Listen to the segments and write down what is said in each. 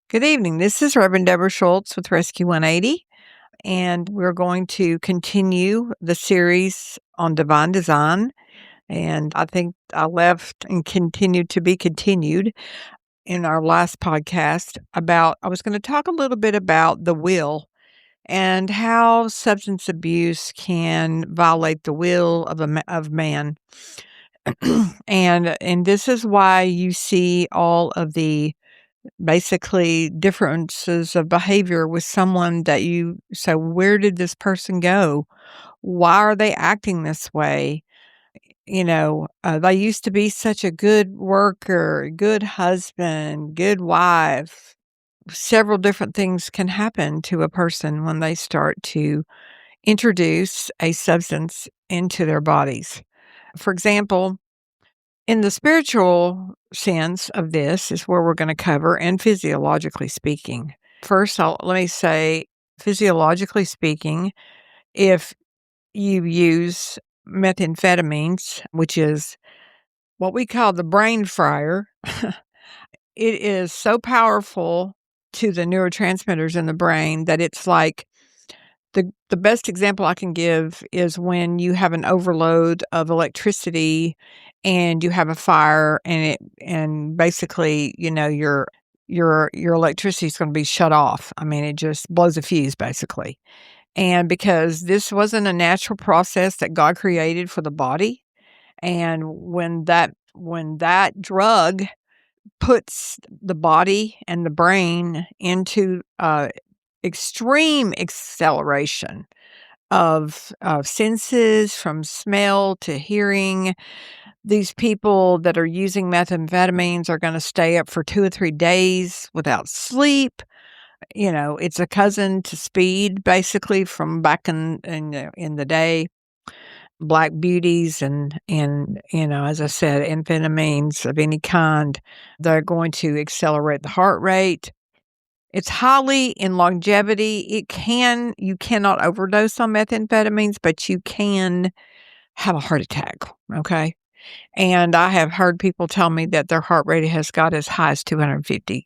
Good evening. This is Reverend Debra Shultz with Rescue 180, and we're going to continue the series on divine design. And I think I left and continued to be continued in our last podcast I was going to talk a little bit about the will and how substance abuse can violate the will of man. And this is why you see all of the basically differences of behavior with someone that you say, where did this person go? Why are they acting this way? They used to be such a good worker, good husband, good wife. Several different things can happen to a person when they start to introduce a substance into their bodies. For example, in the spiritual sense of this is where we're going to cover, and physiologically speaking. First, let me say, physiologically speaking, if you use methamphetamines, which is what we call the brain fryer, it is so powerful to the neurotransmitters in the brain that it's like the best example I can give is when you have an overload of electricity and you have a fire and basically, your electricity is going to be shut off. I mean, it just blows a fuse basically. And because this wasn't a natural process that God created for the body, and when that drug puts the body and the brain into extreme acceleration of senses, from smell to hearing. These people that are using methamphetamines are going to stay up for 2 or 3 days without sleep. It's a cousin to speed, basically, from back in the day. Black beauties and as I said, amphetamines of any kind, they're going to accelerate the heart rate. It's highly in longevity. You cannot overdose on methamphetamines, but you can have a heart attack, okay? And I have heard people tell me that their heart rate has got as high as 250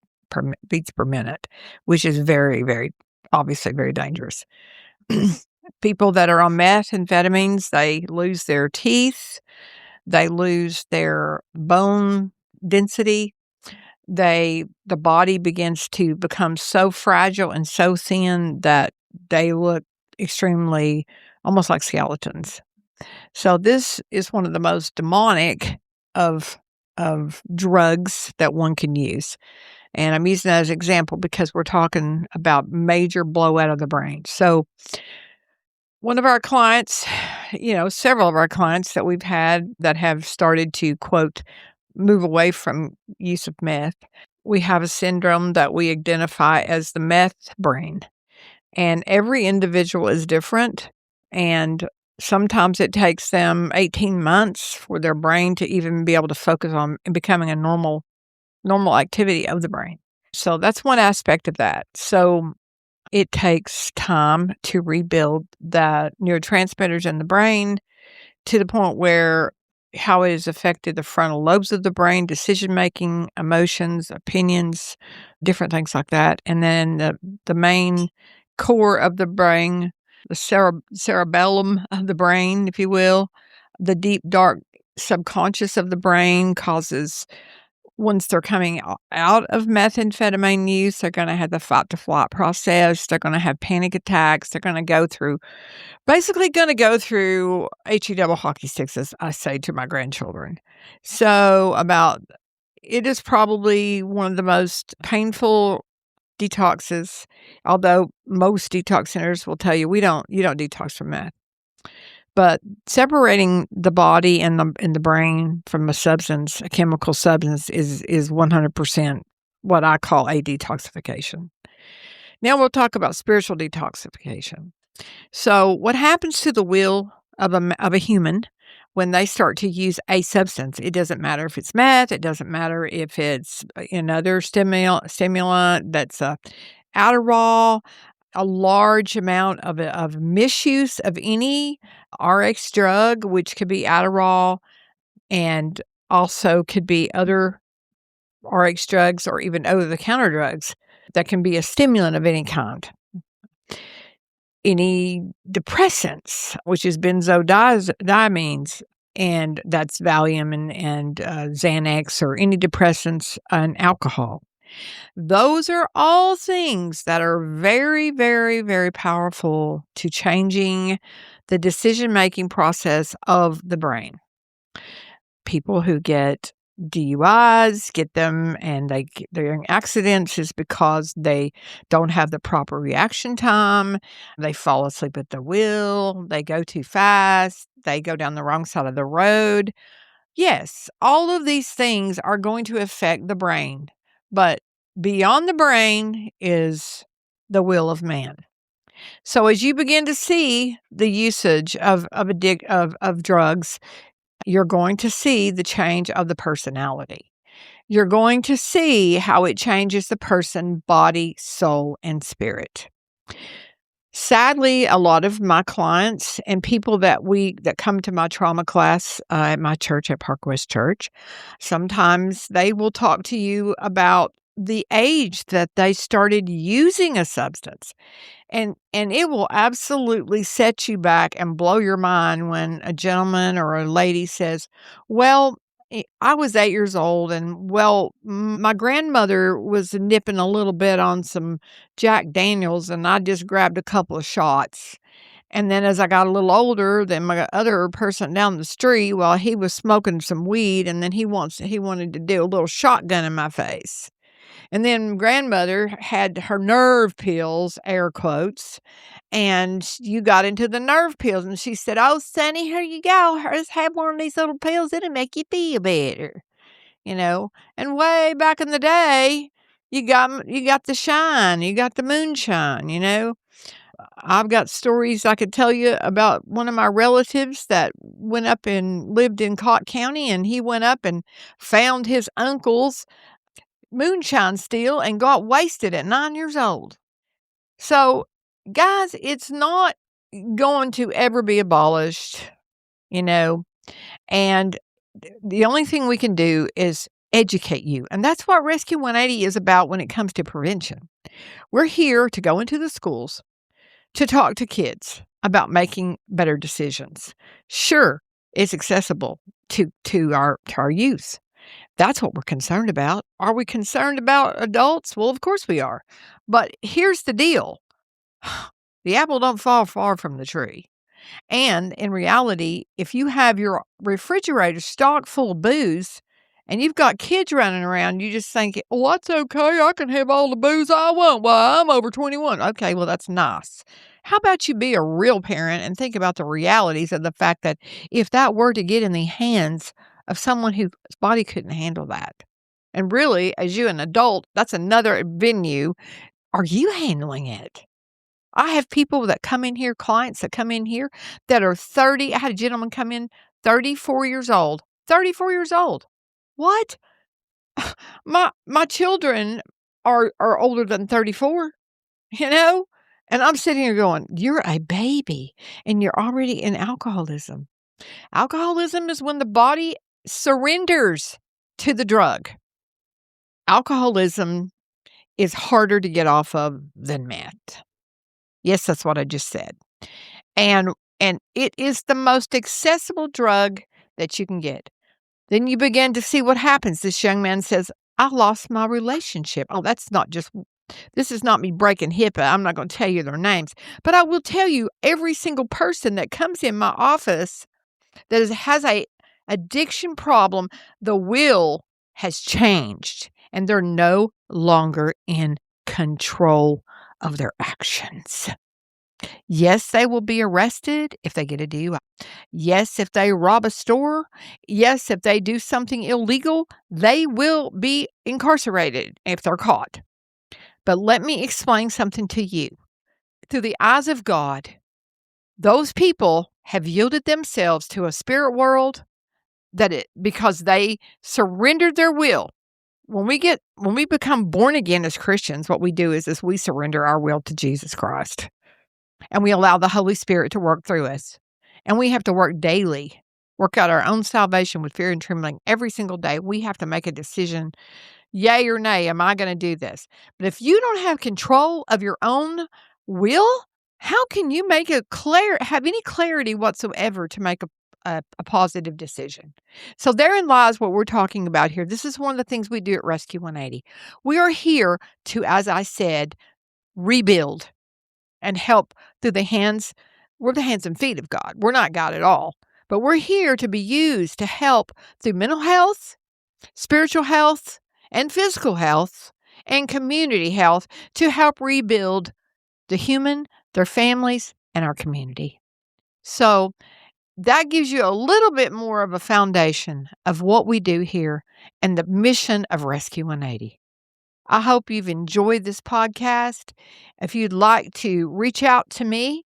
beats per minute, which is very, very, obviously very dangerous. People that are on methamphetamines, they lose their teeth, they lose their bone density. The body begins to become so fragile and so thin that they look extremely almost like skeletons. So this is one of the most demonic of drugs that one can use. And I'm using that as an example because we're talking about major blowout of the brain. So one of our clients, several of our clients that we've had that have started to, quote, move away from use of meth, we have a syndrome that we identify as the meth brain. And every individual is different. And sometimes it takes them 18 months for their brain to even be able to focus on becoming a normal activity of the brain. So that's one aspect of that. So it takes time to rebuild the neurotransmitters in the brain to the point where how it has affected the frontal lobes of the brain, decision-making, emotions, opinions, different things like that. And then the main core of the brain, the cerebellum of the brain, if you will, the deep, dark subconscious of the brain causes, once they're coming out of methamphetamine use, they're going to have the fight to flight process. They're going to have panic attacks. They're going to go through HE double hockey sticks, as I say to my grandchildren. So it is probably one of the most painful detoxes, although most detox centers will tell you you don't detox from meth. But separating the body and the brain from a chemical substance, is 100% what I call a detoxification. Now we'll talk about spiritual detoxification. So what happens to the will of a human when they start to use a substance? It doesn't matter if it's meth. It doesn't matter if it's another stimulant that's Adderall. A large amount of misuse of any RX drug, which could be Adderall and also could be other RX drugs or even over-the-counter drugs, That can be a stimulant of any kind. Any depressants, which is benzodiazepines, and that's Valium and Xanax, or any depressants, and alcohol. Those are all things that are very, very, very powerful to changing the decision-making process of the brain. People who get DUIs get them, and they're in accidents is because they don't have the proper reaction time. They fall asleep at the wheel. They go too fast. They go down the wrong side of the road. Yes, all of these things are going to affect the brain, but beyond the brain is the will of man. So as you begin to see the usage of drugs, you're going to see the change of the personality. You're going to see how it changes the person, body, soul, and spirit. Sadly, a lot of my clients and people that come to my trauma class at my church, at Park West Church, sometimes they will talk to you about the age that they started using a substance. And it will absolutely set you back and blow your mind when a gentleman or a lady says, "Well, I was 8 years old, and, well, my grandmother was nipping a little bit on some Jack Daniels, and I just grabbed a couple of shots. And then as I got a little older, then my other person down the street, well, he was smoking some weed, and then he wanted to do a little shotgun in my face. And then grandmother had her nerve pills, air quotes, and you got into the nerve pills, and she said, 'Oh, Sonny, here you go. Just have one of these little pills. It'll make you feel better.'" You know? And way back in the day, you got the shine, you got the moonshine, you know? I've got stories I could tell you about one of my relatives that went up and lived in Cott County, and he went up and found his uncle's moonshine still and got wasted at 9 years old. So, guys, it's not going to ever be abolished, you know, and the only thing we can do is educate you. And that's what Rescue 180 is about when it comes to prevention. We're here to go into the schools to talk to kids about making better decisions. Sure, it's accessible to our youth. That's what we're concerned about. Are we concerned about adults? Well, of course we are. But here's the deal. The apple don't fall far from the tree. And in reality, if you have your refrigerator stocked full of booze and you've got kids running around, you just think, "Oh, that's okay. I can have all the booze I want while I'm over 21. Okay, well, that's nice. How about you be a real parent and think about the realities of the fact that if that were to get in the hands of someone whose body couldn't handle that? And really, as you an adult, that's another venue. Are you handling it? I have people that come in here, clients that come in here that are 30. I had a gentleman come in, 34 years old. 34 years old. What? My children are older than 34, you know? And I'm sitting here going, "You're a baby and you're already in alcoholism." Alcoholism is when the body surrenders to the drug. Alcoholism is harder to get off of than meth. Yes, that's what I just said. And it is the most accessible drug that you can get. Then you begin to see what happens. This young man says, "I lost my relationship." Oh, this is not me breaking HIPAA. I'm not going to tell you their names, but I will tell you every single person that comes in my office that has a addiction problem, the will has changed and they're no longer in control of their actions. Yes, they will be arrested if they get a DUI. Yes, if they rob a store. Yes, if they do something illegal, they will be incarcerated if they're caught. But let me explain something to you. Through the eyes of God, those people have yielded themselves to a spirit world because they surrendered their will. When we become born again as Christians, what we do is we surrender our will to Jesus Christ. And we allow the Holy Spirit to work through us. And we have to work daily, work out our own salvation with fear and trembling every single day. We have to make a decision Yay or nay, am I gonna do this? But if you don't have control of your own will, how can you have any clarity whatsoever to make a positive decision? So therein lies what we're talking about here. This is one of the things we do at Rescue 180. We are here to, as I said, rebuild and help through we're the hands and feet of God. We're not God at all, but we're here to be used to help through mental health, spiritual health, and physical health, and community health to help rebuild the human, their families, and our community. So that gives you a little bit more of a foundation of what we do here and the mission of Rescue 180. I hope you've enjoyed this podcast. If you'd like to reach out to me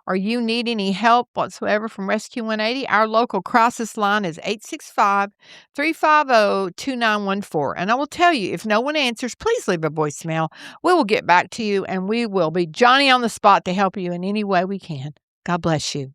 or you need any help whatsoever from Rescue 180, our local crisis line is 865-350-2914. And I will tell you, if no one answers, please leave a voicemail. We will get back to you and we will be Johnny on the spot to help you in any way we can. God bless you.